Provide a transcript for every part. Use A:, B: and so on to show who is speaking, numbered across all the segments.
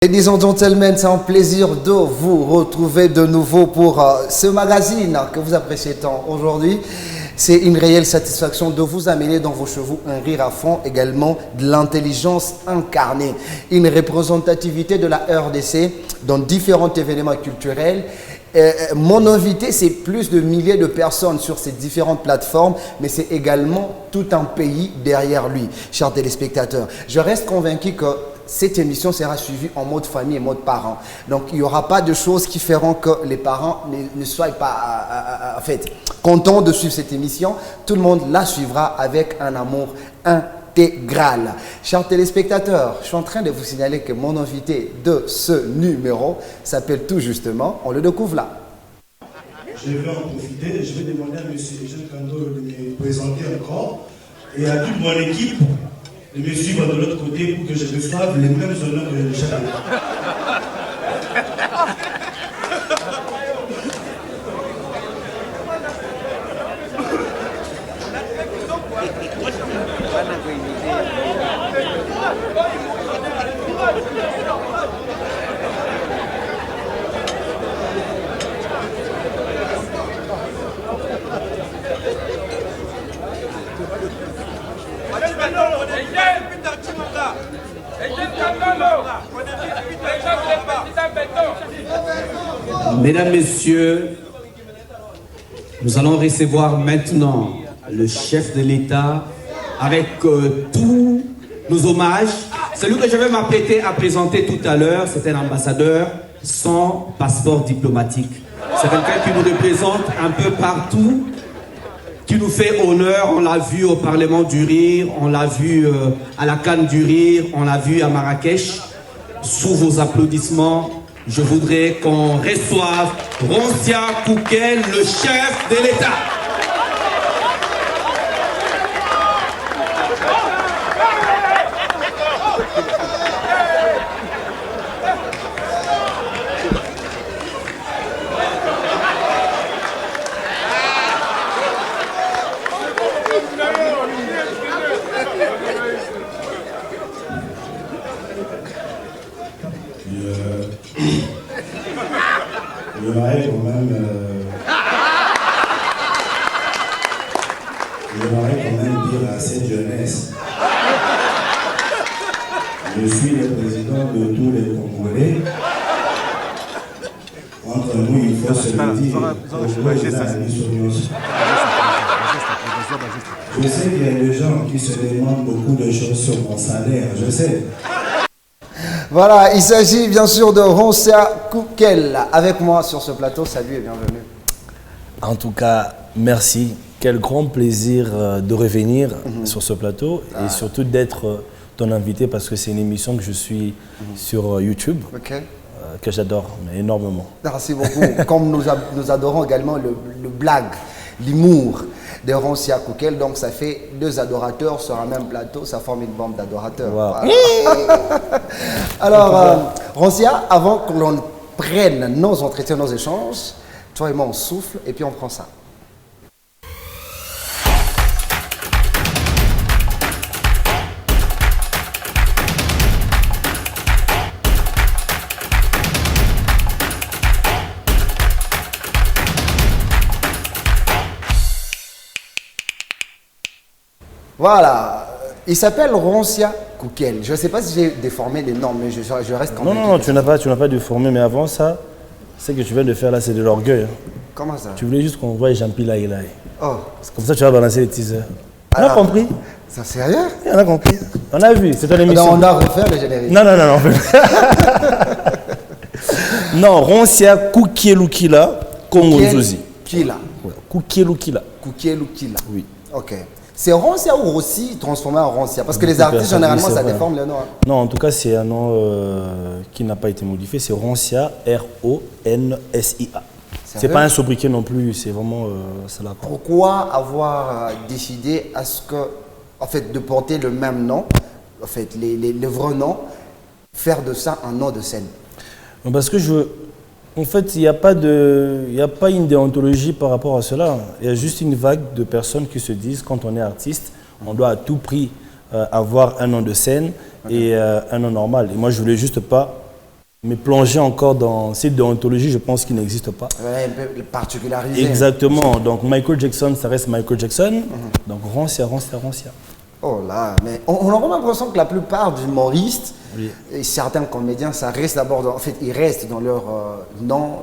A: Ladies and gentlemen, c'est un plaisir de vous retrouver de nouveau pour ce magazine que vous appréciez tant aujourd'hui. C'est une réelle satisfaction de vous amener dans vos chevaux un rire à fond, également de l'intelligence incarnée, une représentativité de la RDC dans différents événements culturels. Mon invité, c'est plus de milliers de personnes sur ces différentes plateformes, mais c'est également tout un pays derrière lui, chers téléspectateurs. Je reste convaincu que cette émission sera suivie en mode famille et mode parent. Donc, il n'y aura pas de choses qui feront que les parents ne soient pas en fait, contents de suivre cette émission. Tout le monde la suivra avec un amour intégral. Chers téléspectateurs, je suis en train de vous signaler que mon invité de ce numéro s'appelle tout justement, on le découvre là.
B: Je vais en profiter, je vais demander à M. Jean Kando de me présenter encore et à toute mon équipe de me suivre de l'autre côté pour que je reçoive les mêmes honneurs que chaque année.
C: Mesdames, Messieurs, nous allons recevoir maintenant le chef de l'État avec tous nos hommages. Celui que je vais m'apprêter à présenter tout à l'heure, c'est un ambassadeur sans passeport diplomatique. C'est quelqu'un qui nous représente un peu partout, qui nous fait honneur. On l'a vu au Parlement du Rire, on l'a vu à la Cannes du Rire, on l'a vu à Marrakech. Sous vos applaudissements, je voudrais qu'on reçoive Roncia Koukel, le chef de l'État.
B: J'aimerais quand même dire à cette jeunesse, je suis le président de tous les Congolais. Entre nous, il faut se le dire. Je sais qu'il y a des gens qui se demandent beaucoup de choses sur mon salaire, je sais.
A: Voilà, il s'agit bien sûr de Roncia Koukel avec moi sur ce plateau. Salut et bienvenue.
D: En tout cas, merci. Quel grand plaisir de revenir sur ce plateau et surtout d'être ton invité parce que c'est une émission que je suis sur YouTube, que j'adore énormément.
A: Merci beaucoup. Comme nous adorons également le blague, l'humour de Roncia Koukel. Donc ça fait deux adorateurs sur un même plateau, ça forme une bande d'adorateurs.
D: Wow.
A: Voilà. Alors, Roncia, avant que l'on prenne nos entretiens, nos échanges, toi et moi on souffle et puis on prend ça. Voilà, il s'appelle Roncia Koukel. Je ne sais pas si j'ai déformé les normes, mais je reste quand même.
D: Non, tu n'as pas déformé, mais avant ça, ce que tu viens de faire là, c'est de l'orgueil.
A: Comment ça?
D: Tu voulais juste qu'on voit Jean-Pierre là.
A: Oh.
D: C'est comme ça que tu vas balancer les teasers. On a compris?
A: C'est sérieux?
D: On a compris. On a vu, c'est ton émission.
A: Non, on a refait le générique.
D: Non. Non, Roncia Koukielukila Kongozuzi.
A: Kila.
D: Koukielukila.
A: Koukielukila.
D: Oui.
A: Ok. C'est Roncia ou Rossi transformé en Roncia? Parce que les artistes, généralement, ça déforme le nom.
D: Non, en tout cas, c'est un nom qui n'a pas été modifié. C'est Roncia, R-O-N-S-I-A. C'est pas un sobriquet non plus, c'est vraiment ça là.
A: Pourquoi avoir décidé à ce que, en fait, de porter le même nom, en fait, les vrais noms, faire de ça un nom de scène?
D: Parce que en fait, il n'y a pas une déontologie par rapport à cela. Il y a juste une vague de personnes qui se disent, quand on est artiste, on doit à tout prix avoir un nom de scène et un nom normal. Et moi, je voulais juste pas me plonger encore dans cette déontologie, je pense qu'il n'existe pas.
A: Ouais, un peu particularisé.
D: Exactement. Donc Michael Jackson, ça reste Michael Jackson. Donc Rancia.
A: Oh là, mais on a vraiment l'impression que la plupart des humoristes
D: Oui.
A: et certains comédiens, ça reste d'abord, en fait, ils restent dans leur nom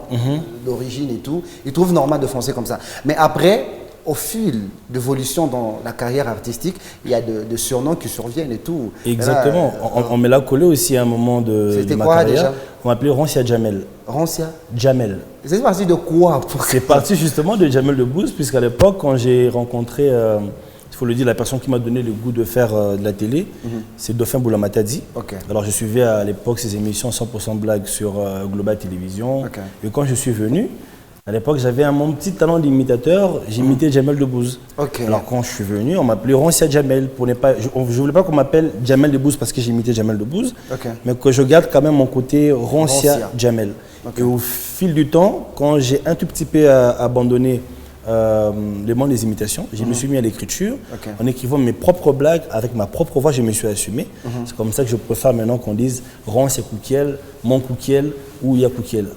A: d'origine et tout. Ils trouvent normal de foncer comme ça. Mais après, au fil d'évolution dans la carrière artistique, il y a de surnoms qui surviennent et tout.
D: Exactement.
A: Et là,
D: On me l'a collé aussi à un moment de
A: C'était
D: ma
A: quoi,
D: carrière.
A: déjà
D: On m'appelait Rancia Jamel.
A: Rancia.
D: Jamel.
A: C'est parti de quoi pour...
D: C'est parti justement de Jamel Debbouze, puisqu'à l'époque, quand j'ai rencontré, il faut le dire, la personne qui m'a donné le goût de faire de la télé, c'est Dauphin Boulamatadi.
A: Ok.
D: Alors je suivais à l'époque ces émissions 100% blagues sur Global Télévision.
A: Ok.
D: Et quand je suis venu, à l'époque, j'avais mon petit talent d'imitateur, j'imitais Jamel Debbouze.
A: Ok.
D: Alors quand je suis venu, on m'appelait Rancia Jamel. Pour ne pas, je ne voulais pas qu'on m'appelle Jamel Debbouze parce que j'imitais Jamel Debbouze,
A: Ok.
D: mais que je garde quand même mon côté Rancia Jamel.
A: Ok.
D: Et au fil du temps, quand j'ai un tout petit peu abandonné le monde des imitations, je me suis mis à l'écriture,
A: Ok.
D: en écrivant mes propres blagues, avec ma propre voix, je me suis assumé. C'est comme ça que je préfère maintenant qu'on dise Rancia Koukiel, mon Koukiel ou Ya Koukiel.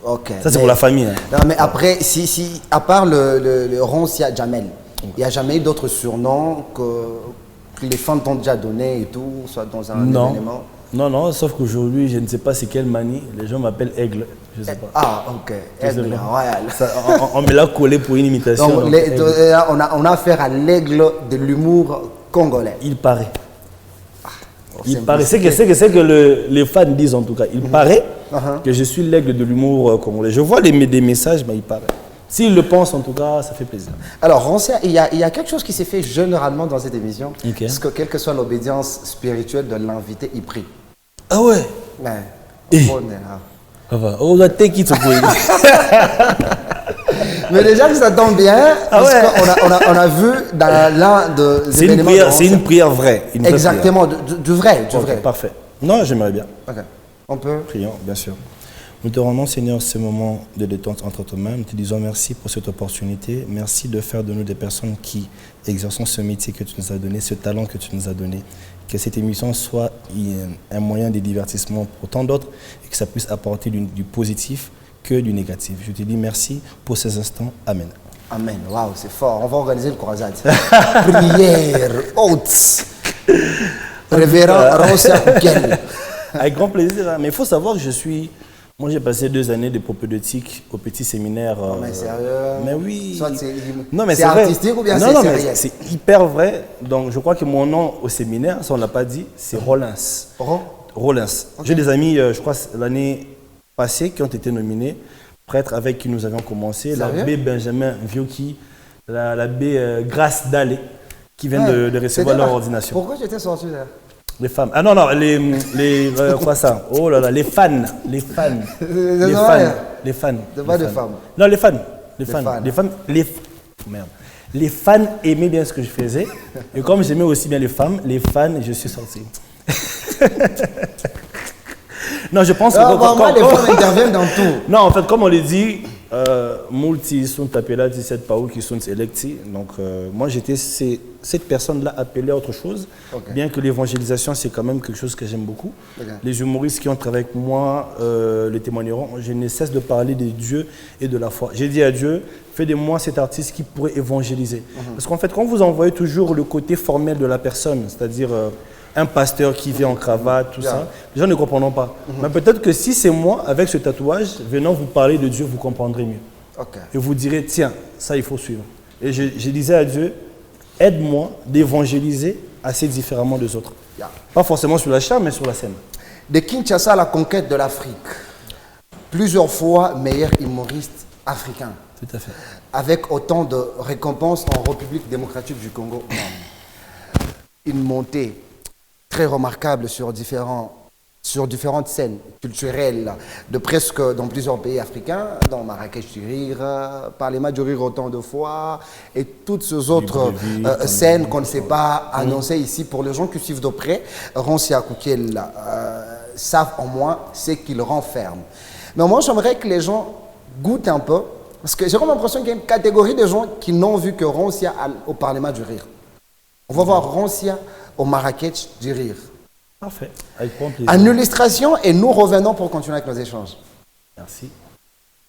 A: Ok.
D: Ça, c'est pour la famille. Hein.
A: Non, mais après, si, à part le Rancia Jamel, il n'y a jamais eu d'autres surnoms que les fans t'ont déjà donné et tout, soit dans un événement?
D: Non, sauf qu'aujourd'hui, je ne sais pas c'est quelle manie. Les gens m'appellent Aigle. Je ne sais pas.
A: Ah, ok.
D: Je sais
A: Aigle
D: pas.
A: royal.
D: Ça, on me l'a collé pour une imitation.
A: Donc,
D: donc, Aigle.
A: on a affaire à l'aigle de l'humour congolais.
D: Il paraît. Il
A: c'est
D: paraît. C'est que les fans disent en tout cas. Il paraît
A: Uh-huh.
D: que je suis l'aigle de l'humour congolais. Je vois des messages, mais il paraît. S'ils le pensent, en tout cas, ça fait plaisir.
A: Alors, Rancia, il y a quelque chose qui s'est fait généralement dans cette émission.
D: Ok.
A: Parce que quelle que soit l'obédience spirituelle de l'invité, il prie.
D: Ah ouais.
A: Mais,
D: Eh.
A: on est là.
D: Ça va. On va take it.
A: Mais déjà que ça tombe bien,
D: Ah
A: parce
D: ouais.
A: qu'on a vu dans l'un des
D: C'est une
A: événements
D: prière,
A: de
D: c'est
A: Rancia.
D: une prière vraie. Une vraie
A: Exactement, du vrai, du
D: prière.
A: vrai.
D: Ok, parfait. Non, j'aimerais bien.
A: Ok. On peut.
D: Prions, bien sûr. Nous te rendons, Seigneur, ce moment de détente entre tes mains. Nous te disons merci pour cette opportunité. Merci de faire de nous des personnes qui exerçons ce métier que tu nous as donné, ce talent que tu nous as donné. Que cette émission soit un moyen de divertissement pour tant d'autres et que ça puisse apporter du positif que du négatif. Je te dis merci pour ces instants. Amen.
A: Amen. Waouh, c'est fort. On va organiser le croisade. Prière haute. Révérend Rancia Koukiel.
D: Avec grand plaisir. Hein. Mais il faut savoir que moi, j'ai passé 2 années de propédeutique au petit séminaire.
A: Mais sérieux?
D: Mais oui.
A: Soit
D: Non, mais
A: c'est
D: vrai.
A: artistique ou bien
D: non,
A: c'est
D: non, mais
A: sérieux?
D: c'est hyper vrai. Donc, je crois que mon nom au séminaire, ça on l'a pas dit, c'est Rollins. Rollins. J'ai des amis, je crois, l'année passée, qui ont été nominés, prêtres avec qui nous avions commencé.
A: Sérieux?
D: L'abbé Benjamin Vioki, l'abbé Grace Dallé, qui viennent de recevoir
A: C'était
D: leur
A: là.
D: ordination.
A: Pourquoi j'étais sorti là?
D: Les femmes. Ah non, non, quoi ça? Oh là là, les fans. Les fans. Les fans.
A: vrai.
D: Les fans.
A: C'est pas
D: Les
A: des
D: fans.
A: femmes.
D: Non, les fans. Les
A: Les
D: fans.
A: fans.
D: Les femmes. Merde. Les fans aimaient bien ce que je faisais. Et comme j'aimais aussi bien les femmes, les fans, je suis sorti. Non, je pense que.
A: Moi, les femmes interviennent dans tout.
D: Non, en fait, comme on le dit, multi sont appelés cette parole qui sont électés. Donc, moi, j'étais cette personne-là appelée à autre chose.
A: Ok.
D: Bien que l'évangélisation, c'est quand même quelque chose que j'aime beaucoup.
A: Ok.
D: Les humoristes qui ont travaillé avec moi le témoigneront. Je ne cesse de parler de Dieu et de la foi. J'ai dit à Dieu, fais de moi cet artiste qui pourrait évangéliser. Parce qu'en fait, quand vous envoyez toujours le côté formel de la personne, c'est-à-dire un pasteur qui vient en cravate, tout ça, les gens ne comprendront pas. Mais peut-être que si c'est moi, avec ce tatouage, venant vous parler de Dieu, vous comprendrez mieux.
A: Ok.
D: Et vous direz, tiens, ça il faut suivre. Et je disais à Dieu, aide-moi d'évangéliser assez différemment des autres.
A: Yeah.
D: Pas forcément sur la chair, mais sur la scène.
A: De Kinshasa à la conquête de l'Afrique, plusieurs fois meilleur humoriste africain,
D: Tout à fait.
A: avec autant de récompenses en République démocratique du Congo. Une montée très remarquable sur différentes scènes culturelles de presque dans plusieurs pays africains, dans Marrakech du Rire, Parlement du Rire autant de fois, et toutes ces autres scènes qu'on ne sait pas annoncer ici. Pour les gens qui suivent de près, Rancia Koukiel savent au moins ce qu'il renferme. Mais moi, j'aimerais que les gens goûtent un peu, parce que j'ai comme l'impression qu'il y a une catégorie de gens qui n'ont vu que Rancia au Parlement du Rire. On va voir Rancia au Marrakech du Rire.
D: Parfait, avec grand plaisir.
A: En illustration, et nous revenons pour continuer avec nos échanges.
D: Merci.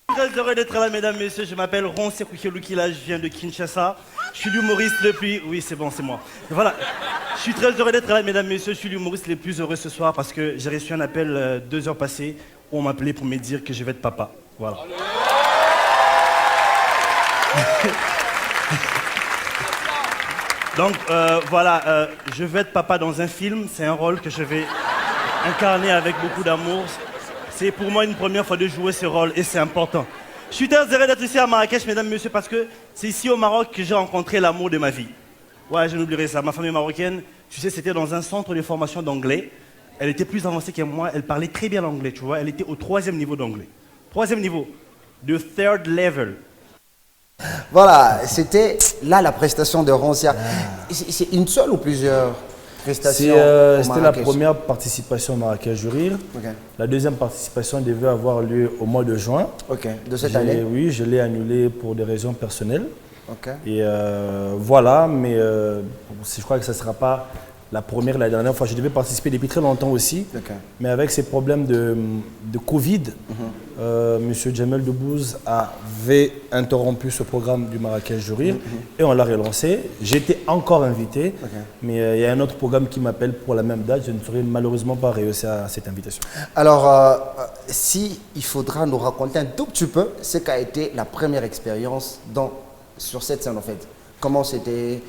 B: Très heureux d'être là, mesdames, messieurs. Je m'appelle Ron Sekoukelukila, je viens de Kinshasa. Je suis l'humoriste le plus... Oui, c'est bon, c'est moi. Voilà. Je suis très heureux d'être là, mesdames, messieurs. Je suis l'humoriste le plus heureux ce soir parce que j'ai reçu un appel 2 heures passées où on m'appelait pour me dire que je vais être papa. Voilà. Donc, voilà, je vais être papa dans un film. C'est un rôle que je vais incarner avec beaucoup d'amour. C'est pour moi une première fois de jouer ce rôle et c'est important. Je suis très heureux d'être ici à Marrakech, mesdames et messieurs, parce que c'est ici au Maroc que j'ai rencontré l'amour de ma vie. Ouais, je n'oublierai ça. Ma famille marocaine, tu sais, c'était dans un centre de formation d'anglais. Elle était plus avancée que moi, elle parlait très bien l'anglais, tu vois. Elle était au 3e niveau d'anglais. 3e niveau, de third level.
A: Voilà, c'était là la prestation de Roncia. C'est une seule ou plusieurs prestations au
D: C'était la
A: Marrakech?
D: première participation au Marrakech du Rire.
A: Ok.
D: La deuxième participation devait avoir lieu au mois de juin.
A: Ok, de cette année.
D: Oui, je l'ai annulée pour des raisons personnelles.
A: Ok.
D: Et voilà, mais je crois que ce ne sera pas la première et la dernière fois. Je devais participer depuis très longtemps aussi.
A: Ok.
D: Mais avec ces problèmes de Covid, M. Jamel Debbouze avait interrompu ce programme du Marrakech du Rire et on l'a relancé. J'étais encore invité, mais il y a un autre programme qui m'appelle pour la même date. Je ne serai malheureusement pas réussi à cette invitation.
A: Alors, si il faudra nous raconter un tout petit peu ce qu'a été la première expérience sur cette scène en fait. Comment c'était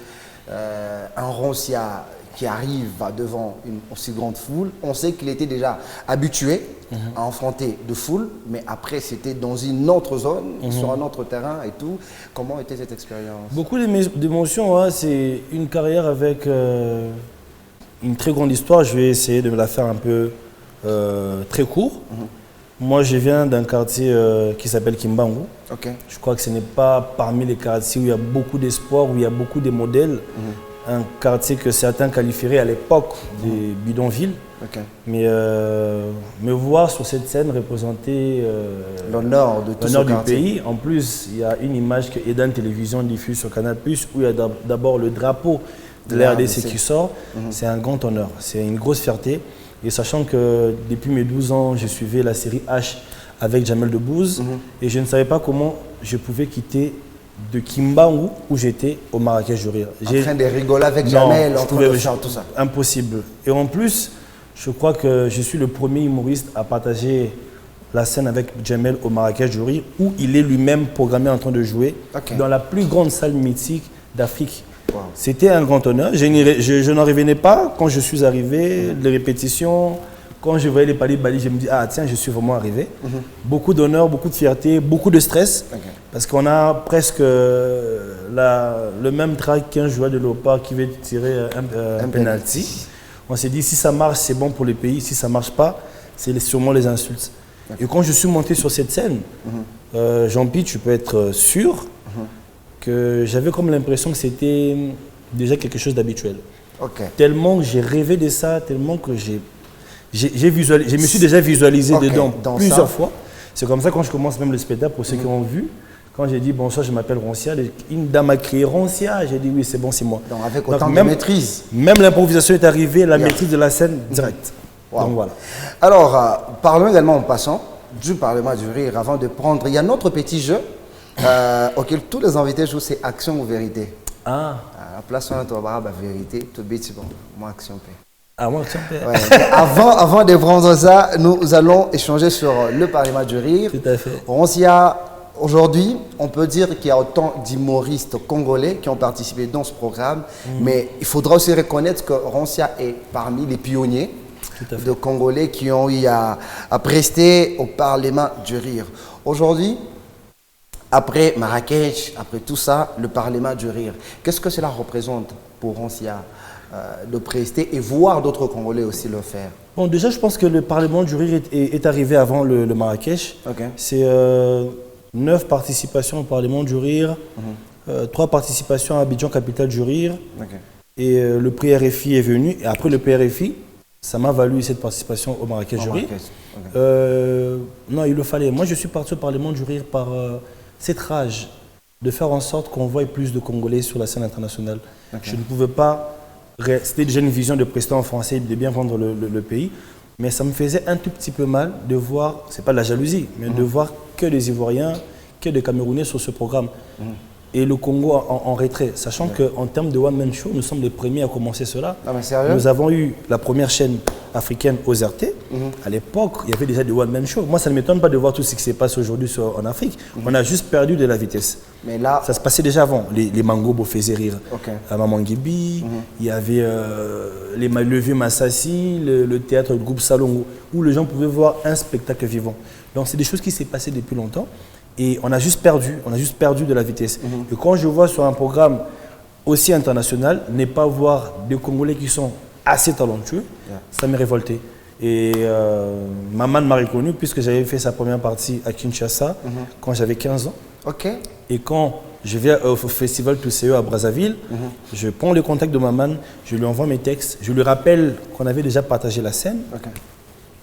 A: un Roncia qui arrive devant une aussi grande foule. On sait qu'il était déjà habitué à affronter de foule, mais après c'était dans une autre zone, sur un autre terrain et tout. Comment était cette expérience?
D: Beaucoup d'émotions, hein. C'est une carrière avec une très grande histoire. Je vais essayer de me la faire un peu très court. Moi, je viens d'un quartier qui s'appelle Kimbangu.
A: Ok.
D: Je crois que ce n'est pas parmi les quartiers où il y a beaucoup d'espoir, où il y a beaucoup de modèles. Un quartier que certains qualifieraient à l'époque des bidonvilles.
A: Ok.
D: Mais me voir sur cette scène représenter
A: L'honneur de tout ce
D: l'honneur du
A: quartier.
D: pays. En plus, il y a une image que Eden Télévision diffuse sur Canal+, où il y a d'abord le drapeau de la RDC qui sort. C'est un grand honneur, c'est une grosse fierté. Et sachant que depuis mes 12 ans, je suivais la série H avec Jamel Debbouze et je ne savais pas comment je pouvais quitter de Kimbangu où j'étais au Marrakech du Rire.
A: En train de rigoler avec Jamel, en train de faire tout ça.
D: Impossible. Et en plus, je crois que je suis le premier humoriste à partager la scène avec Jamel au Marrakech du Rire où il est lui-même programmé en train de jouer dans la plus grande salle mythique d'Afrique.
A: Wow.
D: C'était un grand honneur. Je n'en revenais pas quand je suis arrivé, les répétitions, quand je voyais les paliers, je me dis, ah tiens, je suis vraiment arrivé. Beaucoup d'honneur, beaucoup de fierté, beaucoup de stress, parce qu'on a presque le même track qu'un joueur de Léopard qui veut tirer un penalty. On s'est dit, si ça marche, c'est bon pour le pays, si ça ne marche pas, c'est sûrement les insultes. Et quand je suis monté sur cette scène, Jean-Pierre, tu peux être sûr que j'avais comme l'impression que c'était déjà quelque chose d'habituel. Tellement que j'ai rêvé de ça, tellement que je me suis déjà visualisé dedans plusieurs fois. C'est comme ça quand je commence même le spectacle, pour ceux qui ont vu, quand j'ai dit bonsoir, je m'appelle Roncia, une dame a crié Roncia, j'ai dit oui, c'est bon, c'est moi.
A: Donc avec autant de maîtrise.
D: Même l'improvisation est arrivée, la maîtrise de la scène directe.
A: Wow.
D: Donc voilà.
A: Alors, parlons également en passant du Parlement du Rire avant de prendre. Il y a un autre petit jeu auquel tous les invités jouent, c'est action ou vérité.
D: Ah.
A: La place on a la vérité, tout bête, bon, moi action paix.
D: Ah, moi, action paix.
A: Ouais. avant de prendre ça, nous allons échanger sur le Parlement du Rire.
D: Tout à fait.
A: Aujourd'hui, on peut dire qu'il y a autant d'humoristes congolais qui ont participé dans ce programme, mais il faudra aussi reconnaître que Roncia est parmi les pionniers de Congolais qui ont eu à prester au Parlement du Rire. Aujourd'hui, après Marrakech, après tout ça, le Parlement du Rire, qu'est-ce que cela représente pour Roncia de prester et voir d'autres Congolais aussi le faire?
D: Bon, déjà, je pense que le Parlement du Rire est arrivé avant le Marrakech. C'est 9 participations au Parlement du Rire, 3 participations à Abidjan, capitale du Rire. Et le prix RFI est venu. Et après le prix RFI, ça m'a valu cette participation au Marrakech du Rire. Non, il le fallait. Moi, je suis parti au Parlement du Rire par cette rage de faire en sorte qu'on voie plus de Congolais sur la scène internationale. Je ne pouvais pas C'était déjà une vision de président français de bien vendre le pays. Mais ça me faisait un tout petit peu mal de voir, c'est pas de la jalousie, mais de voir que des Ivoiriens, que des Camerounais sur ce programme. Et le Congo en retrait, sachant qu'en termes de one-man show, nous sommes les premiers à commencer cela.
A: Ah, mais sérieux?
D: Nous avons eu la première chaîne africaine aux RT. À l'époque, il y avait déjà des one-man show. Moi, ça ne m'étonne pas de voir tout ce qui se passe aujourd'hui en Afrique. On a juste perdu de la vitesse.
A: Mais là,
D: ça se passait déjà avant. Les Mangobo faisaient rire.
A: Okay.
D: À Maman Gibi, il y avait le vieux Massassi, le théâtre, le groupe Salongo, où les gens pouvaient voir un spectacle vivant. Donc, c'est des choses qui s'est passées depuis longtemps. Et on a juste perdu de la vitesse. Et quand je vois sur un programme aussi international, ne pas voir des Congolais qui sont assez talentueux, ça m'est révolté. Et Maman m'a reconnu puisque j'avais fait sa première partie à Kinshasa quand j'avais 15 ans.
A: Okay.
D: Et quand je vais au festival Tousseo à Brazzaville, je prends le contact de Maman, je lui envoie mes textes, je lui rappelle qu'on avait déjà partagé la scène.
A: Okay.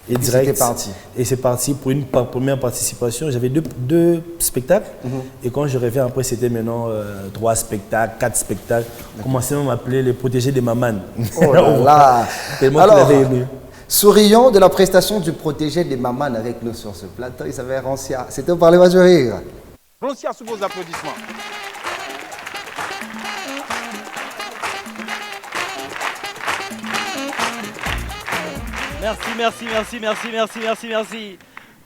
D: Et direct,
A: c'est parti.
D: Et c'est parti pour une première participation. J'avais deux spectacles. Et quand je reviens après, c'était maintenant 3 spectacles, 4 spectacles. On commençait à m'appeler les protégés des mamans.
A: Oh là là.
D: Tellement
A: Alors,
D: qu'il avait aimé.
A: Sourions de la prestation du protégé des mamans avec nous sur ce plateau. Il s'appelle Rancia. C'était au Parlement du Rire.
E: Rancia sous vos applaudissements.
F: Merci.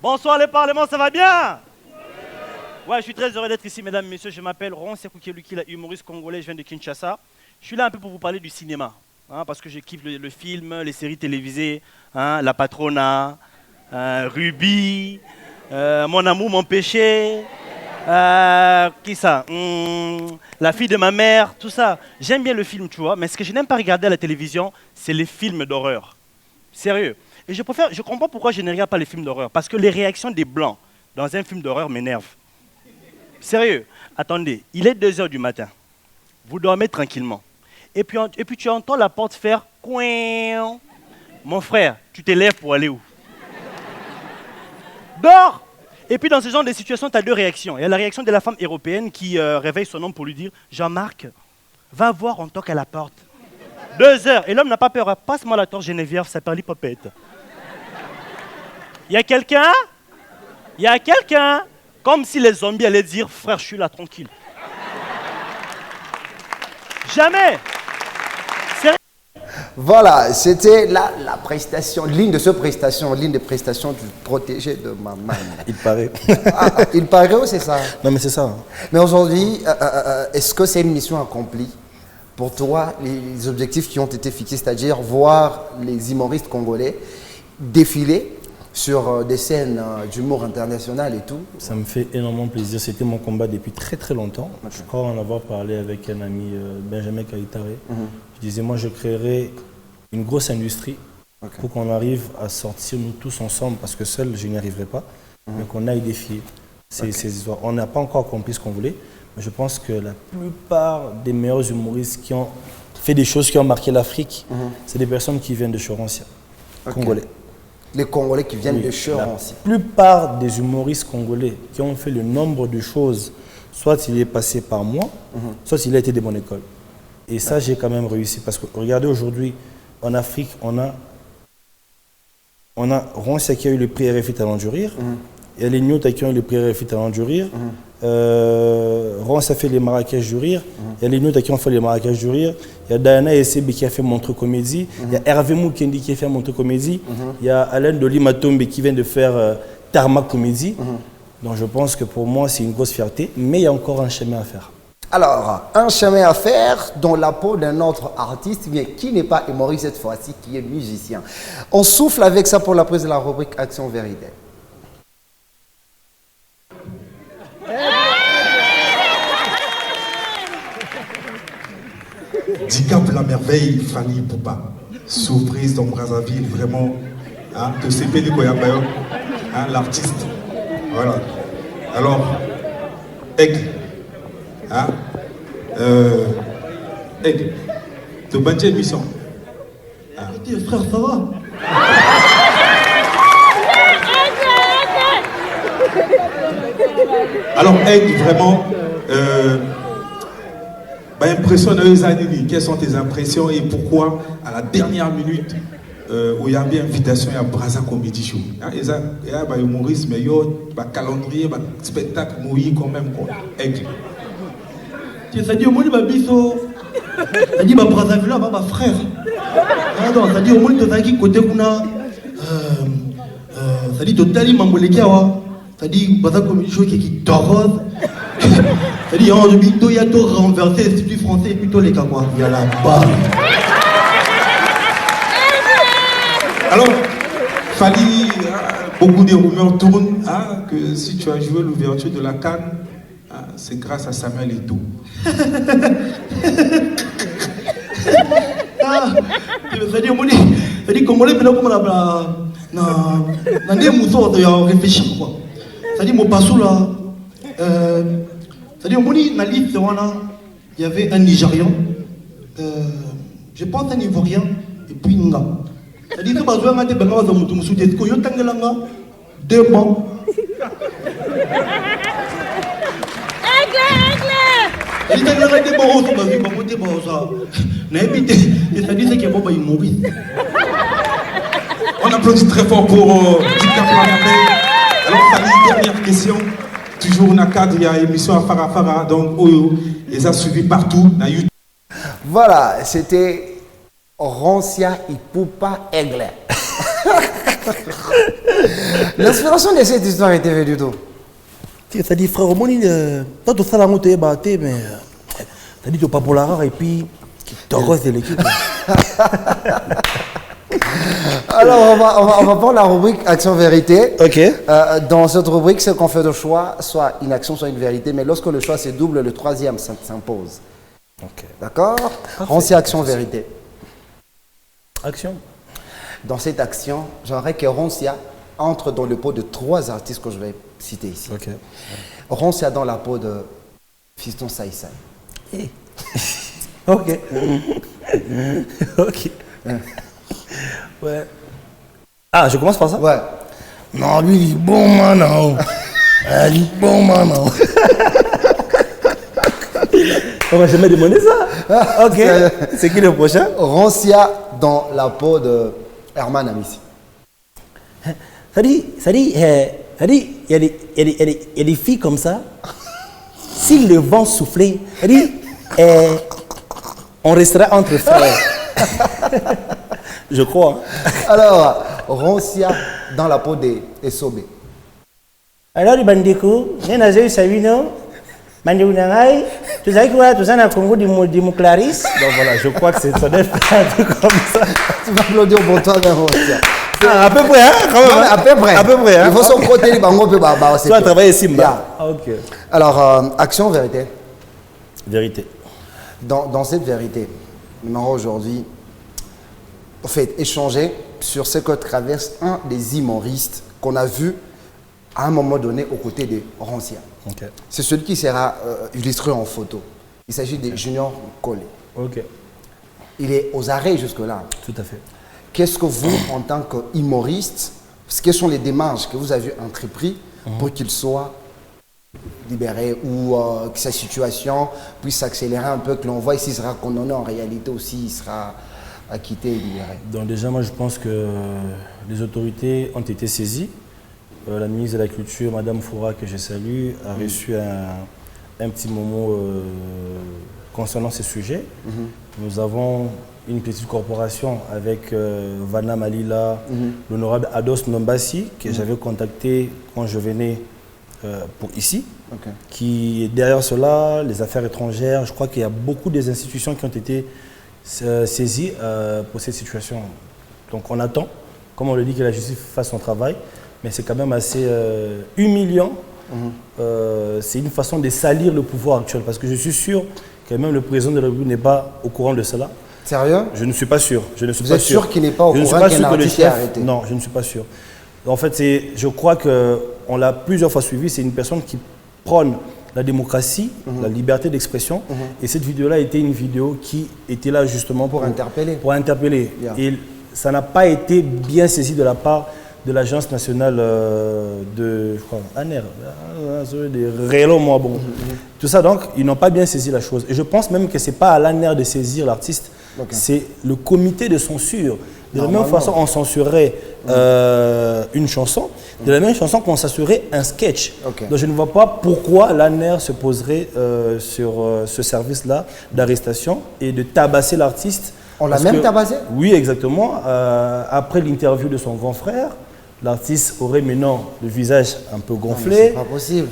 F: Bonsoir les parlements, ça va bien? Ouais, je suis très heureux d'être ici, mesdames et messieurs. Je m'appelle Ron Sekou Keluki, humoriste congolais, je viens de Kinshasa. Je suis là un peu pour vous parler du cinéma, parce que je kiffe le film, les séries télévisées, La Patrona, Ruby, Mon amour, mon péché, qui ça? La fille de ma mère, tout ça. J'aime bien le film, tu vois, mais ce que je n'aime pas regarder à la télévision, c'est les films d'horreur. Sérieux. Et je comprends pourquoi je ne regarde pas les films d'horreur. Parce que les réactions des Blancs dans un film d'horreur m'énervent. Sérieux. Attendez, il est 2 h du matin. Vous dormez tranquillement. Et puis tu entends la porte faire « Couin ». Mon frère, tu te lèves pour aller où? Dors. Et puis dans ce genre de situation, tu as 2 réactions. Il y a la réaction de la femme européenne qui réveille son homme pour lui dire « Jean-Marc, va voir, on toque à la porte. » 2 h. Et l'homme n'a pas peur. Passe-moi la torche Geneviève, ça parle popette. Il y a quelqu'un? Il y a quelqu'un? Comme si les zombies allaient dire, frère, je suis là, tranquille. Jamais.
A: Voilà, c'était la prestation, ligne de prestation du protégé de Maman.
D: Il paraît.
A: Il paraît ou c'est ça?
D: Non, mais c'est ça.
A: Mais aujourd'hui, est-ce que c'est une mission accomplie? Pour toi, les objectifs qui ont été fixés, c'est-à-dire voir les humoristes congolais défiler sur des scènes d'humour international et tout?
D: Ça me fait énormément plaisir. C'était mon combat depuis très très longtemps. Okay. Je crois en avoir parlé avec un ami, Benjamin Kaitare. Je disais, moi je créerais une grosse industrie pour qu'on arrive à sortir nous tous ensemble, parce que seul je n'y arriverai pas, mais qu'on aille défier ces histoires. On n'a pas encore accompli ce qu'on voulait. Je pense que la plupart des meilleurs humoristes qui ont fait des choses qui ont marqué l'Afrique, c'est des personnes qui viennent de Chorancia, congolais.
A: Les Congolais qui viennent de Chorancia.
D: La plupart des humoristes congolais qui ont fait le nombre de choses, soit il est passé par moi, soit il a été de mon école. Et ça, j'ai quand même réussi. Parce que regardez aujourd'hui, en Afrique, on a Rancia qui a eu le prix RFI Talent du Rire. Il y a les Nyota qui ont eu le prix RFI Talent du Rire. Rancia a fait les Marrakech du Rire. Il y a les Nyota qui ont fait les Marrakech du Rire. Il y a Diana Essebe qui a fait Montre Comédie. Il y a Hervé Moukendi qui a fait Montre Comédie. Il y a Alain Dolimatombe qui vient de faire Tarmac Comédie. Donc je pense que pour moi, c'est une grosse fierté. Mais il y a encore un chemin à faire.
A: Alors, un chemin à faire dans la peau d'un autre artiste, mais qui n'est pas humoriste cette fois-ci, qui est musicien. On souffle avec ça pour la prise de la rubrique Action Vérité.
G: Dicap la merveille, Fanny Poupa. Surprise dans Brazzaville, vraiment. De CP de Koyabayo, l'artiste. Voilà. Alors, Aigle. Aigle. De Bandier émission. Frère, ça va? Alors, Aigle, vraiment. impression de les années, quelles sont tes impressions et pourquoi à la dernière minute où il y a bien invitation à Braza Comedy Show. Il y a un humorisme, mais il y a un calendrier, un spectacle mouillé quand même.
B: C'est-à-dire, au moins, il dit que Brazzaville, ma frère. C'est-à-dire, au moins, il y a côté qu'on c'est-à-dire, totalement mamboleki awa. C'est-à-dire, Braza Comedy Show qui est dorose. C'est-à-dire, en il y a tout renversé, c'est plus français, plutôt les Kawa. Il y a la barre.
G: Alors, Fali, beaucoup de rumeurs tournent que si tu as joué l'ouverture de la Cannes, c'est grâce à Samuel Eto'o.
B: C'est-à-dire, comment les pénaux comme la mousseau de réfléchir quoi. C'est-à-dire, mon passou là, c'est-à-dire, dans la liste, il y avait un Nigérian, je pense un Ivoirien, et puis un gars. C'est-à-dire que je vais te dire que je vais 2 mois.
G: On applaudit très fort pour Dika Planamé. Alors, dernière question. Toujours dans le cadre de l'émission à Farafara, donc ils ont suivi partout dans YouTube.
A: Voilà, c'était Roncia Ipupa Aigle. L'inspiration de cette histoire était venue d'où?
H: C'est-à-dire, frère, au moins, toi, tu as la moto battu, mais tu as dit que tu pas pour la rare et puis tu t'arroses de l'équipe.
A: Alors, on va prendre la rubrique Action Vérité.
H: Ok.
A: Dans cette rubrique, c'est qu'on fait le choix, soit une action, soit une vérité. Mais lorsque le choix c'est double, le troisième s'impose.
H: Ok.
A: D'accord? Roncia Action Vérité.
D: Action.
A: Dans cette action, j'aimerais que Roncia entre dans le pot de 3 artistes que je vais citer ici.
D: Ok.
A: Roncia dans la peau de Fiston Saï Saï.
H: Hey. Ok. Ok.
D: Ouais. Ah, je commence par ça?
A: Ouais.
H: Non, lui, il est bon, man. Il est bon, man.
D: On va jamais demander ça. Ok. C'est qui le prochain?
A: Roncia dans la peau de Herman Amissi.
H: Ça dit, il y a des filles comme ça. Si le vent soufflait, ça dit, on resterait entre frères.
D: Je crois.
A: Alors, Roncia dans la peau des Sobé.
H: Alors, les bandicous, il y a des savino, bandicous nangai, tu sais quoi, tu sais, on a Congo du Mouclaris.
D: Donc voilà, je crois que c'est ça doit être un truc comme ça.
A: Tu vas applaudir pour toi, Roncia.
D: Ah, à peu près, hein, quand même.
A: À peu près.
D: À peu près, hein.
A: Il faut son côté, les bangos, puis
D: tu vas travailler ici,
A: yeah.
D: Ah, ok.
A: Alors, action, vérité.
D: Vérité.
A: Dans cette vérité, nous allons aujourd'hui en fait, échanger sur ce que traverse un des humoristes qu'on a vu à un moment donné aux côtés de Roncia.
D: Ok.
A: C'est celui qui sera illustré en photo. Il s'agit de Junior Collé.
D: Ok.
A: Il est aux arrêts jusque-là.
D: Tout à fait.
A: Qu'est-ce que vous, en tant qu'humoriste, quelles sont les démarches que vous avez entreprises pour qu'il soit libéré ou que sa situation puisse s'accélérer un peu, que l'on voit s'il sera condamné en réalité aussi, il sera acquitté et libéré?
D: Donc déjà, moi je pense que les autorités ont été saisies. La ministre de la Culture, Madame Foura, que je salue, a reçu un petit moment concernant ce sujet. Nous avons une petite corporation avec Vanna Malila, l'honorable Ados Nombassi, que j'avais contacté quand je venais pour ici, qui derrière cela, les affaires étrangères, je crois qu'il y a beaucoup des institutions qui ont été saisies pour cette situation. Donc on attend, comme on le dit, que la justice fasse son travail, mais c'est quand même assez humiliant. C'est une façon de salir le pouvoir actuel, parce que je suis sûr que même le président de la République n'est pas au courant de cela.
A: Sérieux?
D: Je ne suis pas sûr.
A: Vous êtes sûr qu'il n'est pas au courant qu'un artiste est arrêté?
D: Non, je ne suis pas sûr. En fait, je crois qu'on l'a plusieurs fois suivi. C'est une personne qui prône la démocratie, la liberté d'expression. Et cette vidéo-là était une vidéo qui était là justement pour
A: interpeller.
D: Pour interpeller.
A: Yeah.
D: Et ça n'a pas été bien saisi de la part de l'Agence nationale de crois. Aner. Réellement, moi, bon. Tout ça, donc, ils n'ont pas bien saisi la chose. Et je pense même que ce n'est pas à l'ANER de saisir l'artiste, c'est le comité de censure. De la même façon, on censurerait une chanson, de la même façon qu'on censurerait un sketch. Donc je ne vois pas pourquoi l'ANER se poserait sur ce service-là d'arrestation et de tabasser l'artiste.
A: On l'a même tabassé? Oui,
D: exactement. Après l'interview de son grand frère, l'artiste aurait maintenant le visage un peu gonflé.
A: C'est pas possible.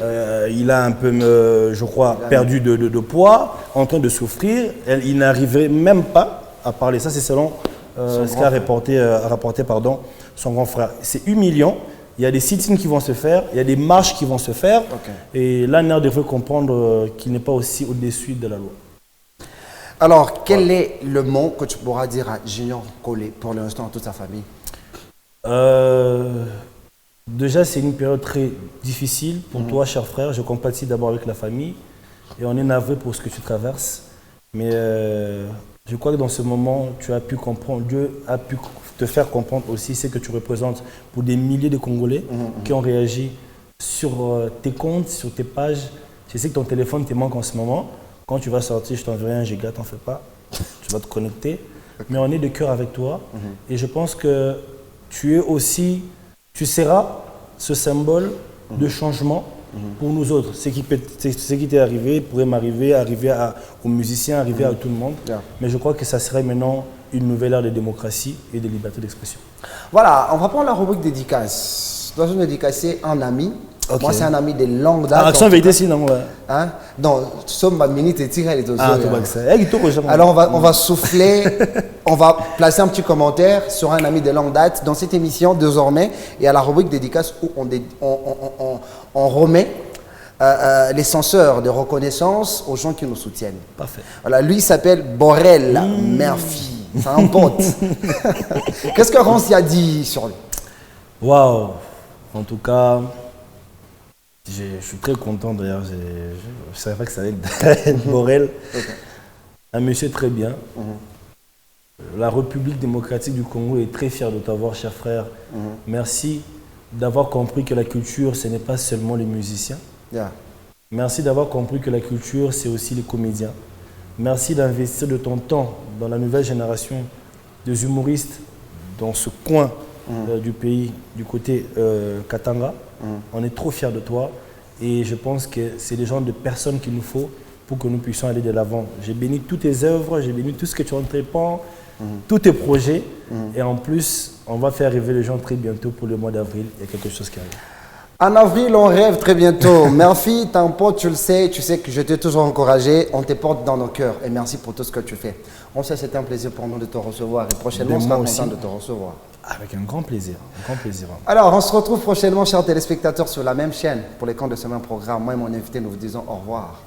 D: Il a un peu, je crois, perdu de poids, en train de souffrir. Il n'arriverait même pas à parler. Ça, c'est selon ce qu'a rapporté son grand frère. C'est humiliant. Il y a des sit-ins qui vont se faire, il y a des marches qui vont se faire. Et l'ANER devrait comprendre qu'il n'est pas aussi au-dessus de la loi.
A: Alors, quel est le mot que tu pourras dire à Junior Collé pour l'instant à toute sa famille?
D: Déjà, c'est une période très difficile pour toi, cher frère. Je compatis d'abord avec la famille et on est navré pour ce que tu traverses. Mais je crois que dans ce moment, tu as pu comprendre, Dieu a pu te faire comprendre aussi ce que tu représentes pour des milliers de Congolais qui ont réagi sur tes comptes, sur tes pages. Je sais que ton téléphone te manque en ce moment. Quand tu vas sortir, je t'enverrai un giga, t'en fais pas. Tu vas te connecter. Mais on est de cœur avec toi. Et je pense que tu seras ce symbole de changement pour nous autres. Ce qui t'est arrivé pourrait m'arriver, arriver aux musiciens, arriver à tout le monde. Mais je crois que ça serait maintenant une nouvelle ère de démocratie et de liberté d'expression.
A: Voilà, on va prendre la rubrique dédicace. Je dois me dédicacer un ami. Moi, c'est un ami de longue date.
D: Action vérité, sinon.
A: Hein? Non, tu sommes ma minute et tiré les deux.
D: Alors,
A: on va souffler, on va placer un petit commentaire sur un ami de longue date dans cette émission désormais et à la rubrique dédicace où on remet les censeurs de reconnaissance aux gens qui nous soutiennent.
D: Parfait.
A: Voilà, lui il s'appelle Borel Murphy. C'est un pote. Qu'est-ce que Ronsi a dit sur lui?
D: Waouh! En tout cas, je suis très content d'ailleurs. Je savais pas que ça allait être Borel. Un monsieur très bien. La République démocratique du Congo est très fière de t'avoir, cher frère. Merci d'avoir compris que la culture, ce n'est pas seulement les musiciens. Merci d'avoir compris que la culture, c'est aussi les comédiens. Merci d'investir de ton temps dans la nouvelle génération des humoristes dans ce coin du pays, du côté Katanga. On est trop fiers de toi et je pense que c'est des genres de personnes qu'il nous faut pour que nous puissions aller de l'avant. J'ai béni toutes tes œuvres, j'ai béni tout ce que tu entreprends, tous tes projets et en plus, on va faire arriver les gens très bientôt pour le mois d'avril. Il y a quelque chose qui arrive.
A: En avril, on rêve très bientôt. Merci, t'es un pote, tu sais que je t'ai toujours encouragé. On te porte dans nos cœurs et merci pour tout ce que tu fais. On sait que c'était un plaisir pour nous de te recevoir et prochainement, on sera content de te recevoir.
D: Avec un grand plaisir, un grand plaisir.
A: Alors, on se retrouve prochainement, chers téléspectateurs, sur la même chaîne pour les camps de ce même programme. Moi et mon invité, nous vous disons au revoir.